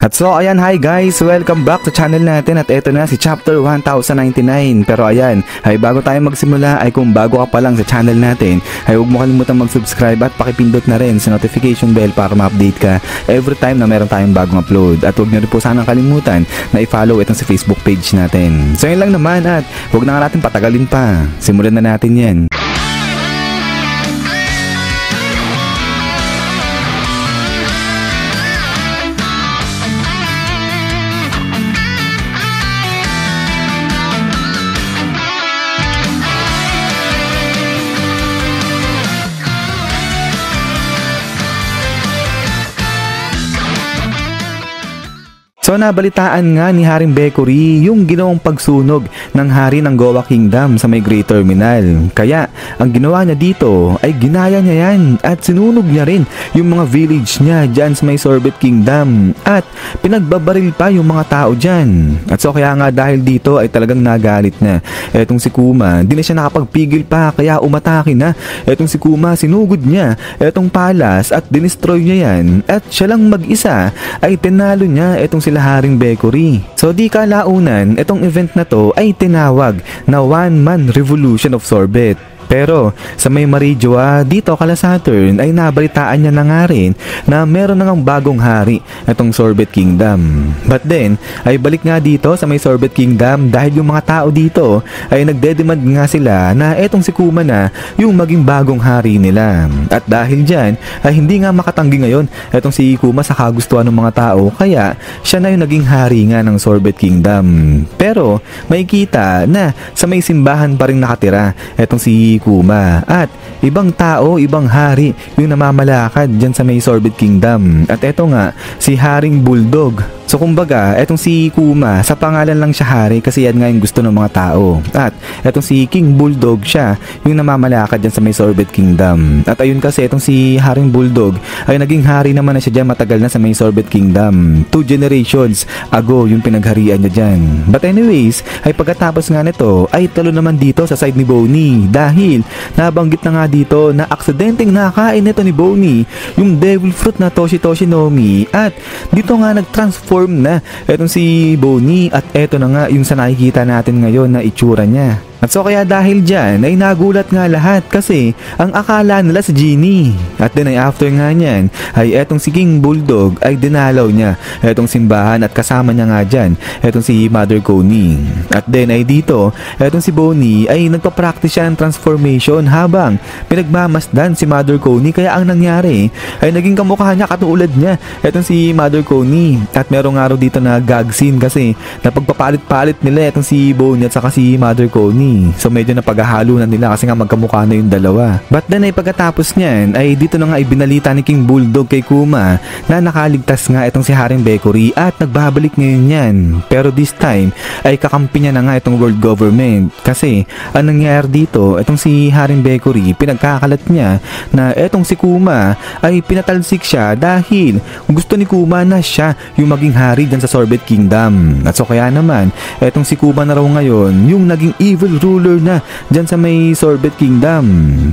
At so ayan, hi guys, welcome back sa channel natin at eto na si chapter 1099. Pero ayan, ay bago tayo magsimula ay kung bago ka pa lang sa channel natin ay huwag mo kalimutan mag-subscribe at pakipindot na rin sa notification bell para ma-update ka every time na meron tayong bagong upload. At huwag nyo rin po sanang kalimutan na i-follow itong sa Facebook page natin. So yun lang naman at huwag na nga natin patagalin pa, simulan na natin yan. So nabalitaan nga ni Haring Bakery yung ginawang pagsunog ng hari ng Goa Kingdom sa may Great Terminal. Kaya ang ginawa niya dito ay ginaya niya yan at sinunog niya rin yung mga village niya dyan sa may Sorbet Kingdom at pinagbabaril pa yung mga tao dyan. At so kaya nga dahil dito ay talagang nagalit na etong si Kuma. Di na siya nakapagpigil pa kaya umatake na. Etong si Kuma sinugod niya etong palas at dinestroy niya yan at siya lang mag-isa ay tinalo niya etong sila Haring Bakery. So di kalaunan, itong event na to ay tinawag na One-Man Revolution of Sorbet. Pero sa may Marijua dito kala Saturn ay nabalitaan niya na nga rin na meron na ngang bagong hari itong Sorbet Kingdom. But then ay balik nga dito sa may Sorbet Kingdom dahil yung mga tao dito ay nagdedemand nga sila na etong si Kuma na yung maging bagong hari nila. At dahil dyan ay hindi nga makatanggi ngayon etong si Kuma sa kagustuhan ng mga tao kaya siya na yung naging hari nga ng Sorbet Kingdom. Pero may kita na sa may simbahan pa rin nakatira etong si Kuma at ibang tao, ibang hari yung namamalakad dyan sa may Sorbet Kingdom. At eto nga si Haring Bulldog. So kumbaga, etong si Kuma, sa pangalan lang siya hari kasi yan nga yung gusto ng mga tao. At etong si King Bulldog siya, yung namamalakad dyan sa may Sorbet Kingdom. At ayun kasi, etong si Haring Bulldog ay naging hari naman na siya dyan matagal na sa may Sorbet Kingdom. 2 generations ago yung pinagharian niya dyan. But anyways, ay pagkatapos nga nito, ay talo naman dito sa side ni Boney. Dahil nabanggit na nga dito na aksidenteng nakain nito ni Boney yung devil fruit na Toshi Toshi Nomi. At dito nga nag-transform na etong si Boney at eto na nga yung sa nakikita natin ngayon na itsura niya. At so kaya dahil dyan ay nagulat nga lahat kasi ang akala nila si Genie. At then ay after nga niyan ay etong si King Bulldog ay dinalaw niya etong simbahan at kasama niya nga dyan etong si Mother Coney. At then ay dito etong si Boney ay nagpa-practice siya ng transformation habang pinagmamasdan si Mother Coney kaya ang nangyari ay naging kamukha niya katulad niya etong si Mother Coney. At merong araw dito na gag scene kasi napagpapalit-palit nila etong si Boney at saka si Mother Coney. So medyo napaghahalo na nila kasi nga magkamukha na yung dalawa. But then ay pagkatapos niyan ay dito na nga ibinalita ni King Bulldog kay Kuma na nakaligtas nga itong si Haring Bakery at nagbabalik ngayon yan. Pero this time ay kakampi niya na nga itong world government kasi ang nangyayari dito itong si Haring Bakery pinagkakalat niya na itong si Kuma ay pinatalsik siya dahil gusto ni Kuma na siya yung maging hari dyan sa Sorbet Kingdom. At so kaya naman itong si Kuma na raw ngayon yung naging evil ruler na dyan sa may Sorbet Kingdom.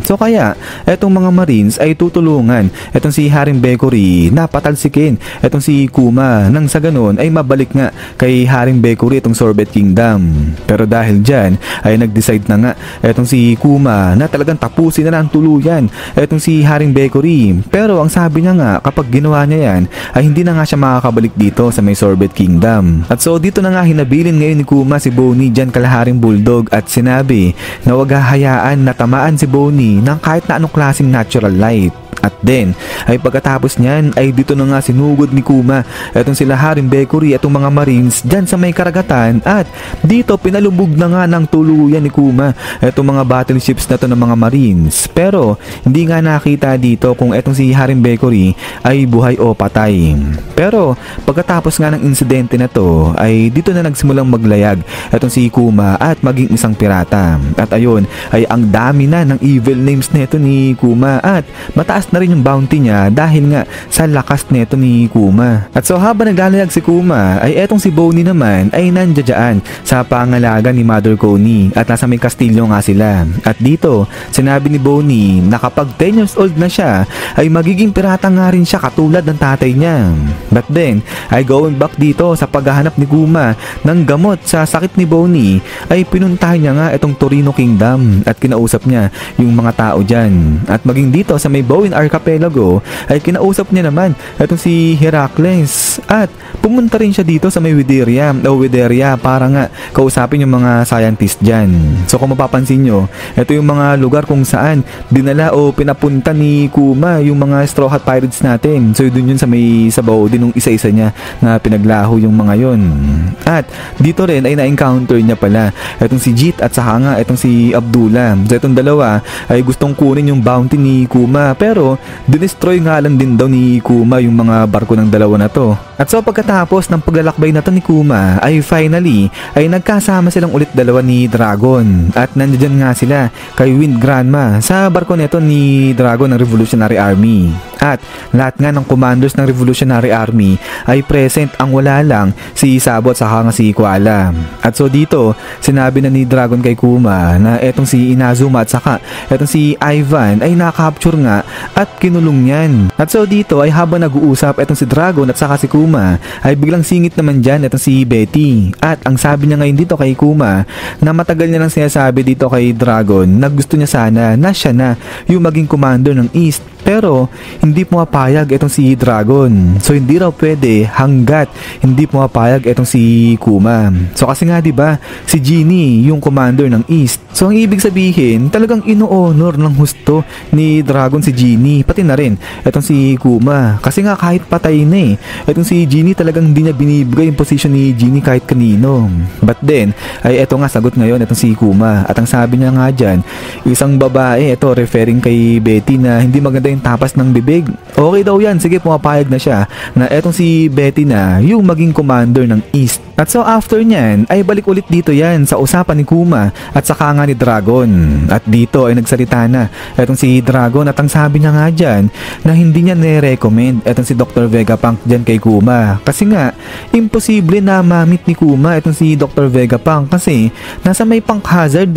So kaya etong mga Marines ay tutulungan etong si Haring Bakery na patalsikin etong si Kuma nang sa ganun ay mabalik nga kay Haring Bakery itong Sorbet Kingdom. Pero dahil dyan ay nag-decide na nga etong si Kuma na talagang tapusin na ng tuluyan etong si Haring Bakery. Pero ang sabi niya nga kapag ginawa niya yan ay hindi na nga siya makakabalik dito sa may Sorbet Kingdom. At so dito na nga hinabilin ngayon ni Kuma si Boney dyan kala Haring Bulldog at sinabi na wag hahayaan na tamaan si Boney ng kahit na anong klaseng natural light. At then ay pagkatapos niyan ay dito na nga sinugod ni Kuma etong sila Haring Bakery at mga Marines dyan sa may karagatan at dito pinalubog na nga ng tuluyan ni Kuma etong mga battleships na to ng mga Marines. Pero hindi nga nakita dito kung etong si Haring Bakery ay buhay o patay. Pero pagkatapos nga ng insidente na to ay dito na nagsimulang maglayag etong si Kuma at maging isang pirata. At ayun ay ang dami na ng evil names nito ni Kuma at mataas tumataas na rin yung bounty niya dahil nga sa lakas nito ni Kuma. At so habang naglalayag si Kuma ay etong si Bonnie naman ay nandiyan sa pangalaga ni Mother Coney at nasa may kastilyo nga sila. At dito sinabi ni Bonnie na kapag 10 years old na siya ay magiging pirata nga rin siya katulad ng tatay niya. But then ay going back dito sa paghahanap ni Kuma ng gamot sa sakit ni Bonnie ay pinuntahan niya nga itong Torino Kingdom at kinausap niya yung mga tao dyan. At maging dito sa may Bowen Archipelago ay kinausap niya naman itong si Heracles at pumunta rin siya dito sa may Wideria para nga kausapin yung mga scientist dyan. So kung mapapansin nyo, ito yung mga lugar kung saan dinala o pinapunta ni Kuma yung mga Straw Hat Pirates natin. So dun yun sa may sabaw din ng isa-isa niya na pinaglaho yung mga yon. At dito rin ay na-encounter niya pala itong si Jeet at saka nga itong si Abdullah. So itong dalawa ay gustong kunin yung bounty ni Kuma pero dinestroy nga lang din daw ni Kuma yung mga barko ng dalawa na to. At so pagkatapos ng paglalakbay na to ni Kuma ay finally ay nagkasama silang ulit dalawa ni Dragon at nandiyan nga sila kay Wind Granma sa barko nito ni Dragon ng Revolutionary Army. At lahat nga ng commanders ng Revolutionary Army ay present, ang wala lang si Sabo at saka nga si Koala. At so dito sinabi na ni Dragon kay Kuma na etong si Inazuma at saka etong si Ivan ay nakapture nga at kinulong yan. At so dito ay habang nag-uusap etong si Dragon at saka si Kuma ay biglang singit naman dyan etong si Betty. At ang sabi niya ngayon dito kay Kuma na matagal niya nang sinasabi dito kay Dragon na gusto niya sana na siya na yung maging commander ng East. Pero hindi pumapayag itong si Dragon. So hindi raw pwede hanggat hindi pumapayag itong si Kuma. So kasi nga 'di ba, si Genie yung commander ng East. So ang ibig sabihin, talagang ino-honor ng husto ni Dragon si Genie, pati na rin itong si Kuma. Kasi nga kahit patay na itong si Genie talagang hindi niya binibigay yung position ni Genie kahit kanino. But then, ay eto nga sagot ngayon itong si Kuma. At ang sabi niya nga dyan, isang babae, ito referring kay Betty na hindi maganda yung tapas ng bibig. Okay daw yan, sige pumapayag na siya na etong si Betty na yung maging commander ng East. At so after nyan ay balik ulit dito yan sa usapan ni Kuma at saka nga ni Dragon. At dito ay nagsalita na etong si Dragon at ang sabi niya nga dyan na hindi niya nire-recommend etong si Dr. Vegapunk dyan kay Kuma. Kasi nga imposible na ma-meet ni Kuma etong si Dr. Vegapunk kasi nasa may punk hazard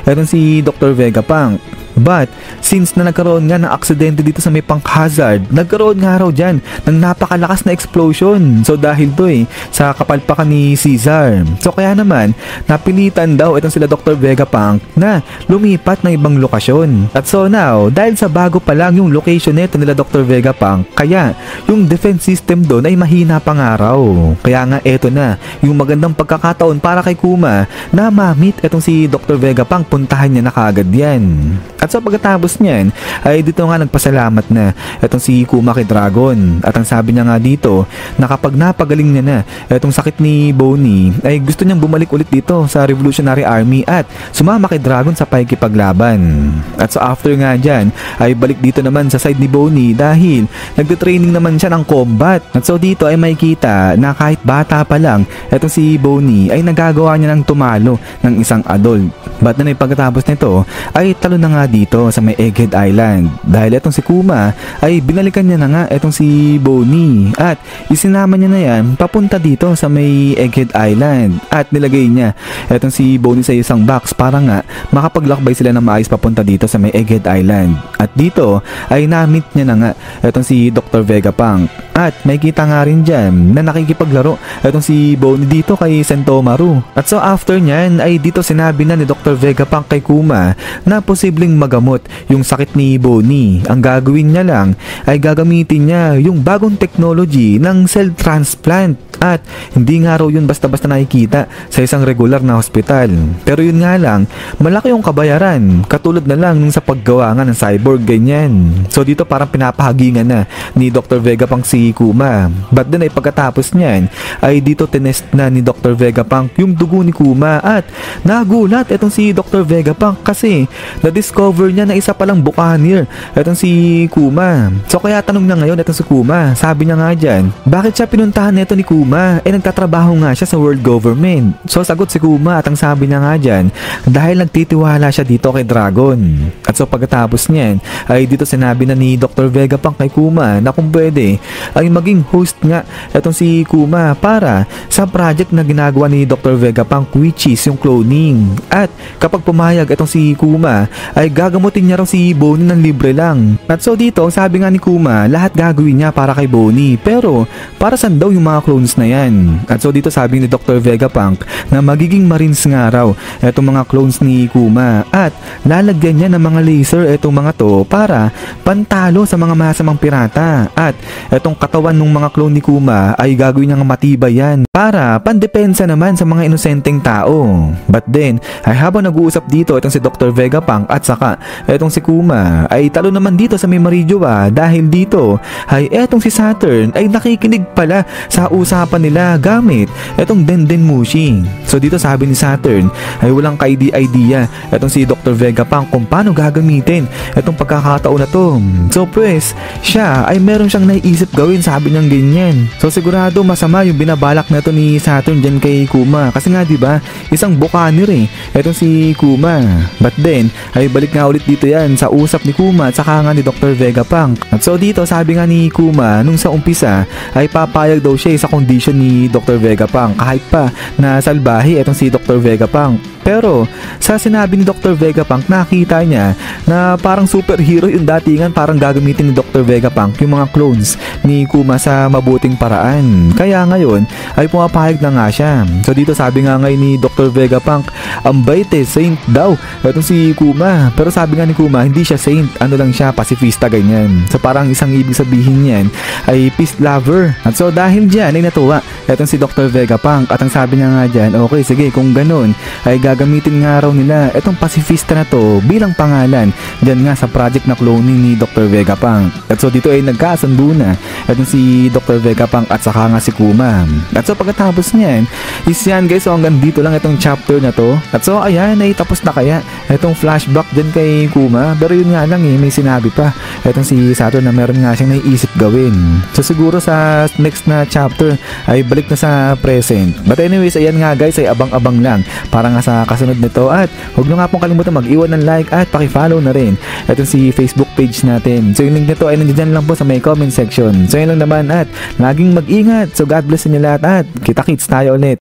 etong si Dr. Vegapunk. But since na nagkaroon nga ng aksidente dito sa may punk hazard, nagkaroon nga raw dyan ng napakalakas na explosion. So dahil to sa kapalpakan ni Caesar. So kaya naman napilitan daw itong sila Dr. Vegapunk na lumipat ng ibang lokasyon. At so now, dahil sa bago pa lang yung location nito nila Dr. Vegapunk, kaya yung defense system doon ay mahina pa nga raw. Kaya nga eto na yung magandang pagkakataon para kay Kuma na ma-meet itong si Dr. Vegapunk, puntahan niya na kaagad yan. At so pagkatapos niyan ay dito nga nagpasalamat na itong si Kuma kay Dragon. At ang sabi niya nga dito na kapag napagaling niya na itong sakit ni Bonnie ay gusto niyang bumalik ulit dito sa Revolutionary Army at sumama kay Dragon sa pakikipaglaban. At so after nga dyan ay balik dito naman sa side ni Bonnie dahil nagte-training naman siya ng combat. At so dito ay makikita na kahit bata pa lang itong si Bonnie ay nagagawa niya ng tumalo ng isang adult. But na pagkatapos nito ay talo na nga dito sa may Egghead Island dahil etong si Kuma ay binalikan niya na nga etong si Bonnie at isinama niya na yan papunta dito sa may Egghead Island at nilagay niya etong si Bonnie sa isang box para nga makapaglakbay sila ng maayos papunta dito sa may Egghead Island. At dito ay na-meet niya na nga etong si Dr. Vegapunk at may kita nga rin dyan na nakikipaglaro etong si Bonnie dito kay Sentomaru. At so after nyan ay dito sinabi na ni Dr. Vegapunk kay Kuma na posibleng magamot yung sakit ni Bonnie. Ang gagawin niya lang ay gagamitin niya yung bagong technology ng cell transplant at hindi nga raw yun basta-basta nakikita sa isang regular na hospital. Pero yun nga lang, malaki yung kabayaran katulad na lang nung sa paggawa nga ng cyborg ganyan. So dito parang pinapahagingan na ni Dr. Vegapunk si Kuma. But then ay pagkatapos niyan ay dito tinest na ni Dr. Vegapunk yung dugo ni Kuma at nagulat itong si Dr. Vegapunk kasi na-discover na-discover niya na isa palang buccaneer etong si Kuma. So kaya tanong na ngayon etong si Kuma, sabi niya nga dyan, bakit siya pinuntahan neto ni Kuma? Nagtatrabaho nga siya sa world government. So sagot si Kuma at ang sabi niya nga dyan, dahil nagtitiwala siya dito kay Dragon. At so pagkatapos niyan ay dito sinabi na ni Dr. Vegapunk kay Kuma na kung pwede ay maging host nga etong si Kuma para sa project na ginagawa ni Dr. Vegapunk, which is yung cloning. At kapag pumayag etong si Kuma ay gagamutin niya raw si Bonnie ng libre lang. At so dito sabi nga ni Kuma, lahat gagawin niya para kay Bonnie, pero para saan daw yung mga clones na yan? At so dito sabi ni Dr. Vegapunk na magiging marines nga raw etong mga clones ni Kuma at lalagyan niya ng mga laser etong mga to para pantalo sa mga masamang pirata. At etong katawan ng mga clone ni Kuma ay gagawin niyang matibay yan para pandepensa naman sa mga inosenteng tao. But then ay habang nag-uusap dito itong si Dr. Vegapunk at saka etong si Kuma ay talo naman dito sa Memory Joa dahil dito ay etong si Saturn ay nakikinig pala sa usapan nila gamit etong Dendenmushi. So dito sabi ni Saturn ay walang ka-idea etong si Dr. Vegapunk kung paano gagamitin etong pagkakataon na to. So pues siya ay meron siyang naiisip gawin, sabi niyang ganyan. So sigurado masama yung binabalak na to ni Saturn dyan kay Kuma kasi nga diba isang buccaneer etong si Kuma. But then ay balik nga ulit dito yan sa usap ni Kuma at saka nga ni Dr. Vegapunk. At so dito sabi nga ni Kuma nung sa umpisa ay papayag daw siya sa condition ni Dr. Vegapunk kahit pa na salbahe etong si Dr. Vegapunk. Pero sa sinabi ni Dr. Vegapunk nakita niya na parang superhero yung datingan, parang gagamitin ni Dr. Vegapunk yung mga clones ni Kuma sa mabuting paraan. Kaya ngayon ay pumapayag na nga siya. So dito sabi nga ngayon ni Dr. Vegapunk, ang bait saint daw itong si Kuma. Pero sabi nga ni Kuma hindi siya saint, ano lang siya, pacifista ganyan. So parang isang ibig sabihin niyan ay peace lover. At so dahil dyan ay natuwa itong si Dr. Vegapunk at ang sabi niya nga dyan, okay sige kung ganun ay gagamitin nga raw nila itong pacifista na to bilang pangalan dyan nga sa project na cloning ni Dr. Vegapunk. At so dito ay nagkasundo na itong si Dr. Vegapunk at saka nga si Kuma. At so pagkatapos niyan is yan guys, so hanggang dito lang itong chapter na to. At so ayan ay tapos na kaya itong flashback dyan kay Kuma. Pero yun nga lang may sinabi pa itong si Saturn na meron nga siyang naiisip gawin. So siguro sa next na chapter ay balik na sa present. But anyways ayan nga guys, ay abang-abang lang para nga sa kasunod nito. At huwag nyo nga pong kalimutan mag-iwan ng like at pakifollow na rin itong si Facebook page natin. So yung link nito ay nandiyan lang po sa may comment section. So yun lang naman at laging mag-ingat. So God bless inyo lahat at kita-kits tayo ulit.